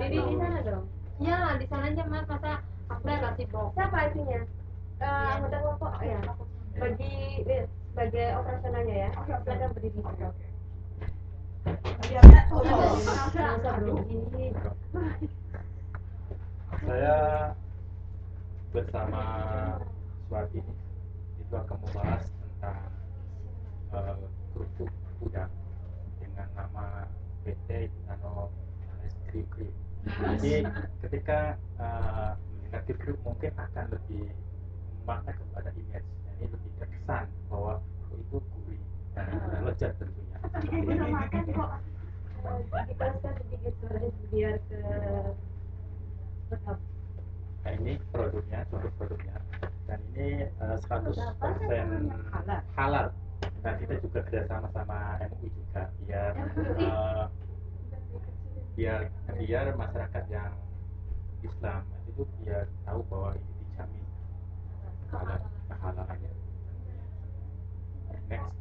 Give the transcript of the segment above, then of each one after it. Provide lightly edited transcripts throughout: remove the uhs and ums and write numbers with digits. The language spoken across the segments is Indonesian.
berdiri di sana dong. Iya, di sana aja Mas. Masa aku udah kasih box. Siapa isinya? Anggota kelompok ya. Bagi sebagai operasionalnya ya. Silakan berdiri. Oke. Biar Saya bersama Swati itu akan membahas tentang kerupuk udang dengan nama PT Nano Es Kriuk. Jadi ketika mendengar kriuk mungkin akan lebih memakna kepada image, ini lebih terkesan bahwa itu gurih dan lezat tentunya. bisa makan kok. Dikelaskan sedikit biar ke Nah ini produknya, contoh produknya, dan ini 100% halal. Dan kita juga kerjasama sama MUI juga biar masyarakat yang Islam itu biar tahu bahwa itu dijamin halal kehalalannya. Next.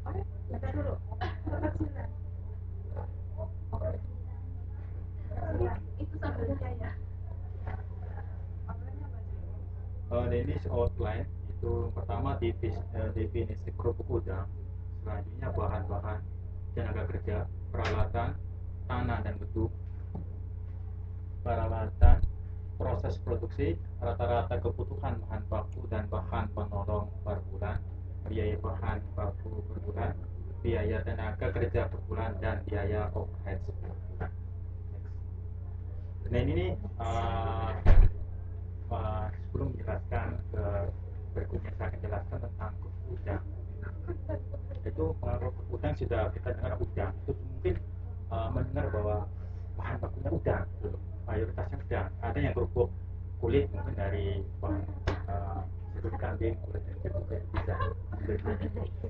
itu sambalnya ya. Definisi outline itu pertama definisi kerupuk udang, selanjutnya bahan-bahan, tenaga kerja, peralatan, tanah dan gedung, peralatan, proses produksi, rata-rata kebutuhan bahan baku dan bahan penolong per bulan, biaya bahan baku per bulan, biaya tenaga kerja per bulan, dan biaya overhead per bulan. Nah ini sebelum menjelaskan ke berikutnya saya akan jelaskan tentang kerupuk udang. Itu kerupuk udang sudah kita dengar udang itu mungkin mendengar bahwa bahan bakunya udang, mayoritasnya udang. Ada yang kerupuk kulit mungkin dari bahan kulit kambing, kulit jeruk bisa.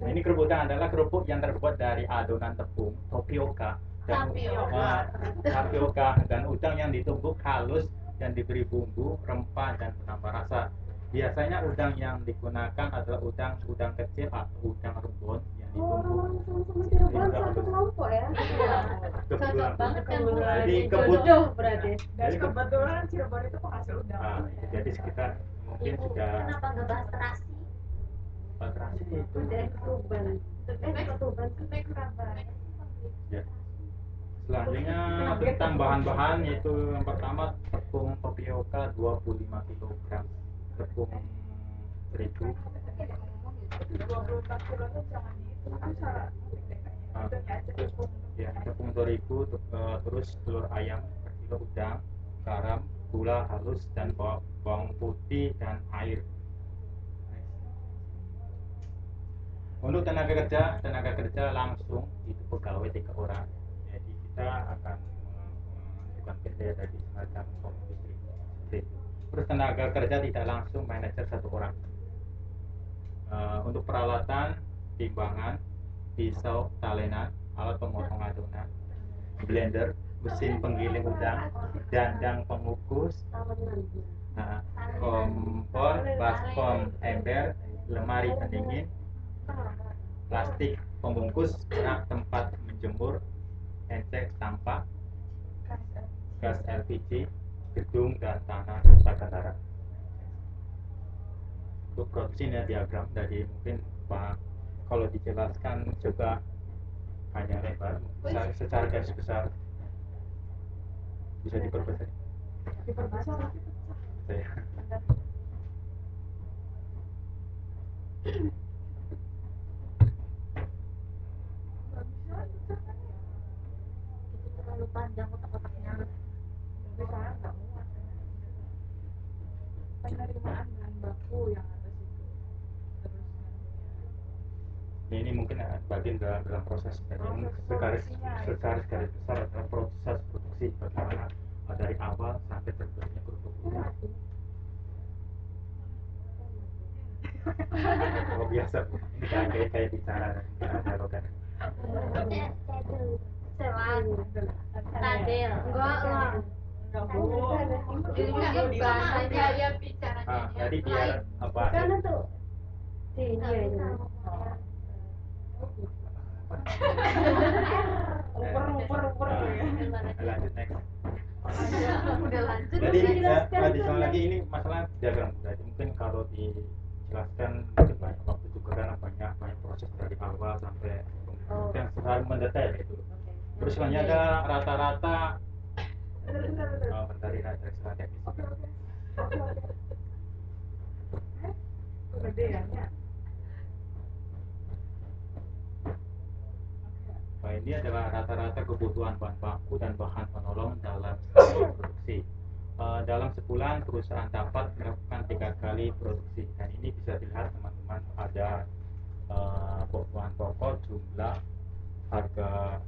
Nah, ini kerupuk udang adalah kerupuk yang terbuat dari adonan tepung tapioka dan udang yang ditumbuk halus dan diberi bumbu, rempah dan penambah rasa. Biasanya udang yang digunakan adalah udang kecil atau udang rebon yang ditumbuk. Satu kelompok ya. Kebetulan banget kan jadi jodoh berarti. Jadi kebetulan Cirebon itu penghasil udang. Jadi sekitar mungkin sudah. Kenapa nggak bahas terasi? Terasi itu. Ketuban. Ketuban. Ya. Selanjutnya tentang bahan-bahan yaitu yang pertama tepung tapioka 25 kg, tepung terigu 24 kilo itu jangan dihitung ya, tepung terigu, terus telur ayam per kilo, udang, garam, gula halus dan bawang putih dan air. Untuk tenaga kerja langsung itu pegawai 3 orang. Jadi kita akan menentukan kriteria dari semacam industri. Terus tenaga kerja tidak langsung manajer 1 orang. Untuk peralatan, timbangan, pisau, talenan, alat pemotong adonan, blender, mesin penggiling udang, dandang pengukus, kompor, baskom ember, lemari pendingin, plastik pembungkus, rak tempat menjemur, encek sampah, gas LPG, gedung dan tanah serta kendaraan. Untuk produksi ini diagram dari mungkin Pak, kalau dijelaskan juga hanya lebar, secara garis besar bisa diperbesar. Saya. Itu terlalu panjang kotak-kotaknya. Penerimaan bahan baku yang ada situ. Ini mungkin bagian dalam proses secara garis besar adalah proses produksi bagaimana dari awal sampai terbentuknya kerupuk udang. Oh biasa Bu, ini kayak bicara dialogan. Tadel. Enggak lah. Jadi bahasanya dia bicaranya. Jadi biar apa? Karena tuh ini aja. Lanjut next. Udah lanjut. Jadi Jelaskan additional lagi ini masalah diagram. Jadi mungkin kalau dijelaskan mungkin banyak waktu juga karena banyak proses dari awal sampai yang selalu mendetail itu. Terus selanjutnya ada rata-rata dari rata teknis. Kegedeannya. Nah, ini adalah rata-rata kebutuhan bahan baku dan bahan penolong dalam produksi. Dalam sebulan perusahaan dapat melakukan 3 kali produksi, dan ini bisa dilihat teman-teman ada bahan pokok, jumlah, harga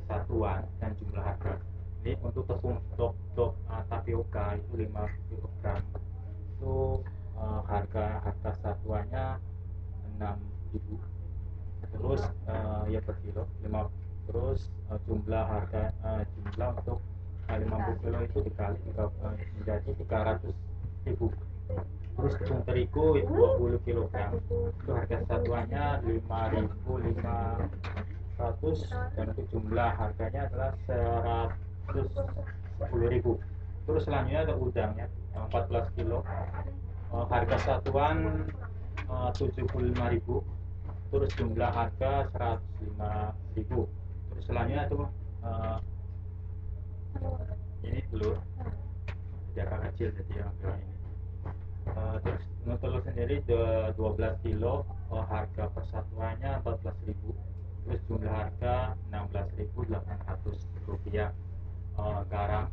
satuan, dan jumlah harga. Ini untuk tepung tapioka itu 5 kg itu harga satuannya 6.000, terus ya per kilo 5, terus jumlah untuk 50 kilo itu dikali menjadi 300.000. Terus tepung terigu itu 20 kg itu harga satuannya 5.500, dan untuk jumlah harganya adalah 110.000. Terus selanjutnya ada udangnya 14 kilo, harga satuan 75.000, terus jumlah harga 105.000. Terus selanjutnya itu ini telur jaga kecil jadi agak ini. Terus untuk telur sendiri 12 kilo, harga persatuannya 14.000, terus jumlah harga 16.800 rupiah. Garam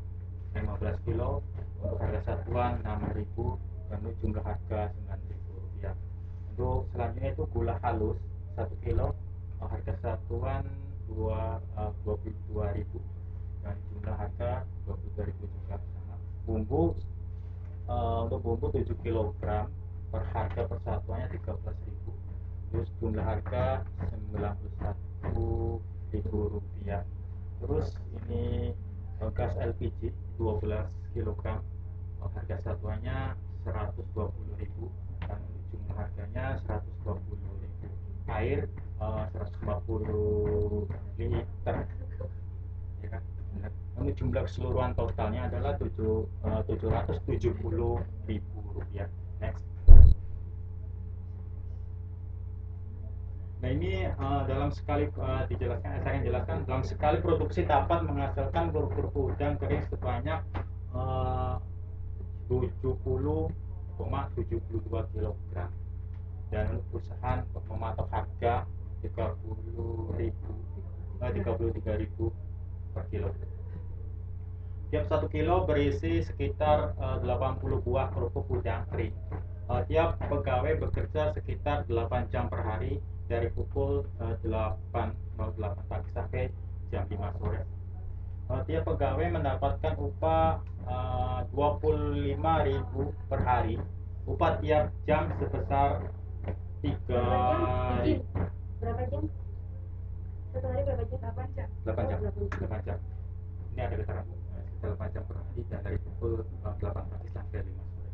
15 kilo untuk harga satuan 6.000, dan untuk jumlah harga 9.000 rupiah. Untuk selanjutnya itu gula halus 1 kilo, harga satuan 22.000, dan jumlah harga 22.000 juga sama. Bumbu untuk bumbu 7 kg per harga persatuannya 13.000, terus jumlah harga 91.000 rupiah. Terus ini gas LPG 12 kg, harga satuannya 120.000, dan jumlah harganya 120.000. Air 150 liter, ya kan? Untuk jumlah keseluruhan totalnya adalah 770.000 rupiah. Next. Nah ini dalam sekali saya akan jelaskan, dalam sekali produksi dapat menghasilkan kerupuk udang kering sebanyak 70,72 kg, dan untuk perusahaan mematok harga 33.000 per kilo. Tiap 1 kilo berisi sekitar 80 buah kerupuk udang kering. Tiap pegawai bekerja sekitar 8 jam per hari dari pukul 8.08 pagi sampai jam 5 sore. Tiap pegawai mendapatkan upah 25.000 per hari. Upah tiap jam sebesar 3. Berapa jam? Satu hari berapa jam? 8 jam. Ini ada keterangan sekitar 8 jam per hari dan dari pukul 8 pagi sampai 5 sore.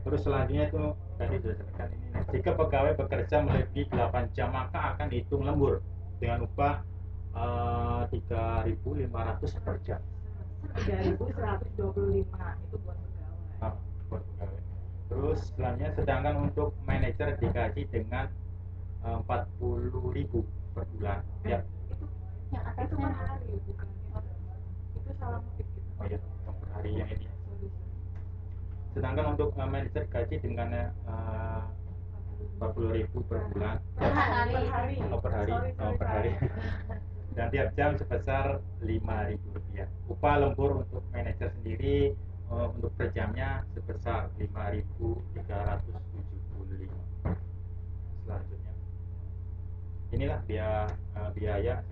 Terus selanjutnya itu tadi sudah disebutkan ini. Jika pegawai bekerja melebihi 8 jam maka akan dihitung lembur dengan upah 3.500 per jam. 3.125 itu buat pegawai. Buat pegawai. Terus selanjutnya sedangkan untuk manajer digaji dengan 40.000 per bulan. Ya. Yang atasnya itu per hari bukan itu salah ngetik gitu. Oh iya, per hari yang ini. Sedangkan untuk manajer gaji dengan 40.000 per bulan. Per hari. Dan tiap jam sebesar 5.000 rupiah. Upah lembur untuk manajer sendiri untuk per jamnya sebesar 5.375. Selanjutnya, inilah biaya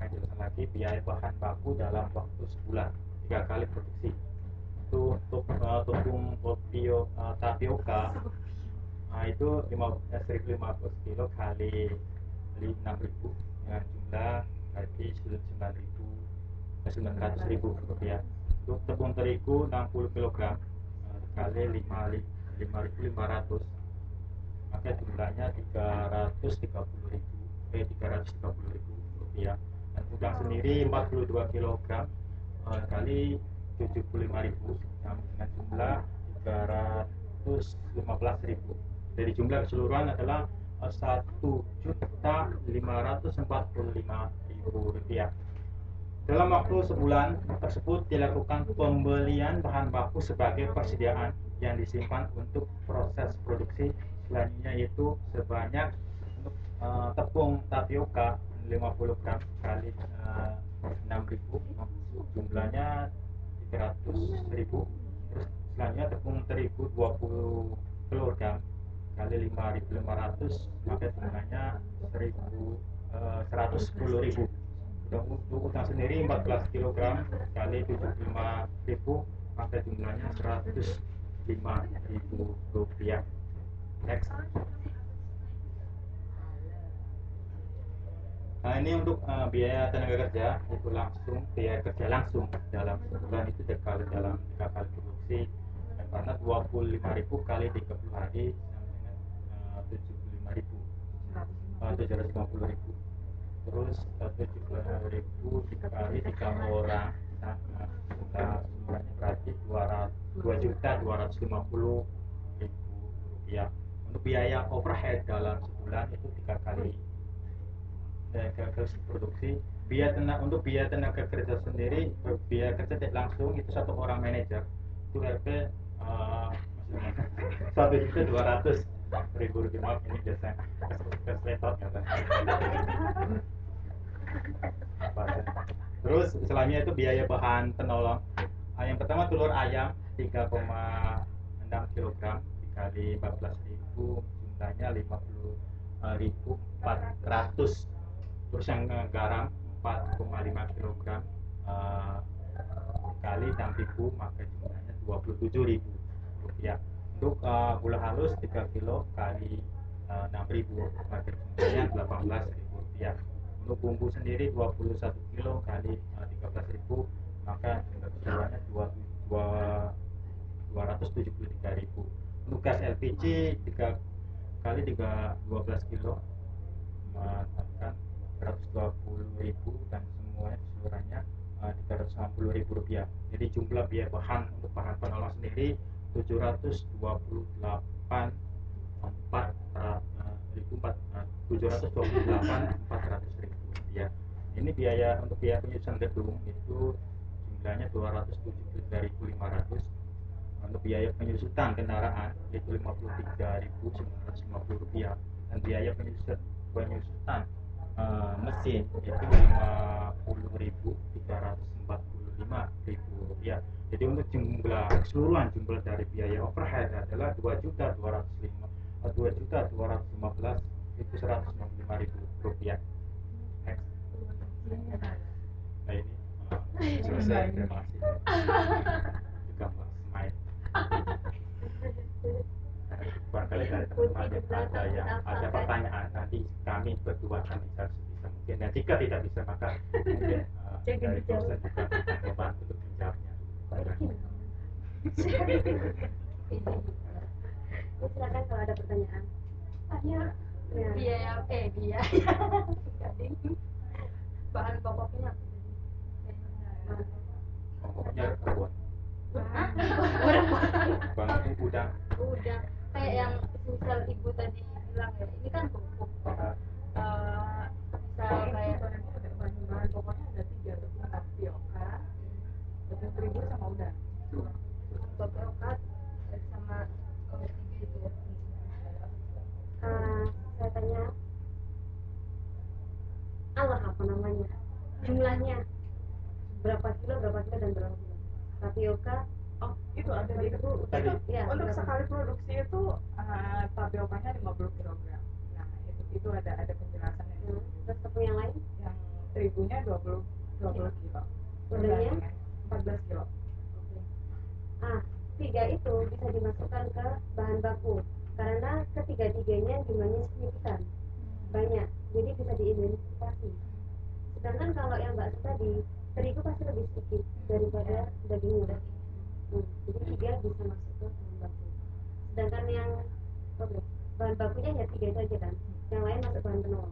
saya jelaskan lagi, biaya bahan baku dalam waktu sebulan 3 kali produksi. Itu untuk tepung tapioka itu 1.050 kilo kali 6.000 dengan jumlah berarti 900.000 rupiah. Untuk tepung terigu 60 kg kali 5.500 maka jumlahnya 330.000 rupiah. Dan udang sendiri 42 kg kali 75.000 dengan jumlah 315.000. Dari jumlah keseluruhan adalah 1.545.000 rupiah. Dalam waktu sebulan tersebut dilakukan pembelian bahan baku sebagai persediaan yang disimpan untuk proses produksi selanjutnya, yaitu sebanyak untuk tepung tapioka 50 gram kali 6.000 jumlahnya 300.000. Terus selanjutnya tepung terigu 20 kg kali 5.500 maka jumlahnya 110.000. Untuk utang sendiri 14 kg kali 75.000 maka jumlahnya 105.000 rupiah. Next. Nah, ini untuk biaya tenaga kerja itu langsung, biaya kerja langsung dalam sebulan itu kalau dalam 3 kali produksi, karena 25.000 kali 30 hari sama dengan 750.000. Terus 70.000 dikali 3 orang, nah, semuanya berarti 2.250.000 rupiah. Untuk biaya overhead dalam sebulan itu 3 kali produksi. Untuk biaya tenaga kerja sendiri, biaya kerja tidak langsung itu 1 orang manajer itu RP 1.200.000 rupiah. Maaf, ini biasa kesletot kata. Terus selanjutnya itu biaya bahan penolong. Yang pertama telur ayam 3,6 kg dikali 14.000 jumlahnya 50.400. Terus yang garam 4,5 kg dikali 6.000 maka jumlahnya 27.000 rupiah. Untuk gula halus 3 kg kali 6.000 maka jumlahnya 18.000 rupiah. Untuk bumbu sendiri 21 kg kali 13.000 maka jumlah keseluruhannya 273.000. Untuk gas LPG 3 kali 12 kg maka 120.000 dan semuanya keseluruhannya 360.000 rupiah. Jadi jumlah biaya bahan untuk bahan penolong sendiri 728.400.000 rupiah. Ini biaya untuk biaya penyusunan gedung itu jumlahnya 273.500. Untuk biaya penyusutan kendaraan yaitu 53.950 rupiah dan biaya penyusutan mesin itu 50.345.000 rupiah. Jadi untuk keseluruhan jumlah dari biaya overhead adalah 2.215.165.000 rupiah. Next. Nah, ini selesai. Terima kasih. Juga smile. Barangkali dari teman-teman ada pertanyaan, nanti kami berdua akan bisa mungkin, dan jika tidak bisa maka mungkin dari dosen juga akan membantu untuk menjawabnya. Silakan kalau ada pertanyaan. Biaya bahan pokoknya Pokoknya rebon. Bang udang. udah kayak yang misal ibu tadi bilang ya, ini kan pupuk. Misal kayak bahan pokoknya ada 3, tepung tapioka, tepung terigu sama udang. Tapioka sama terigu itu. Saya tanya apa namanya, jumlahnya berapa kilo dan berapa kilo tapioka. Oh, itu ada di itu ya, untuk sekali produksi itu tapiokanya 50 kg. Nah, itu ada penjelasannya. Terus tepung yang lain, yang terigunya 20 kilo, udangnya 14 kilo. Tiga itu bisa dimasukkan ke bahan baku karena ketiga-tiganya jumlahnya signifikan banyak, jadi bisa diidentifikasi. Sedangkan kalau yang bakso tadi, terigu pasti lebih sedikit daripada dagingnya. Jadi 3 bisa masuk ke bahan baku. Sedangkan yang bahan bakunya ya 3 itu aja kan, yang lain masuk bahan penolong.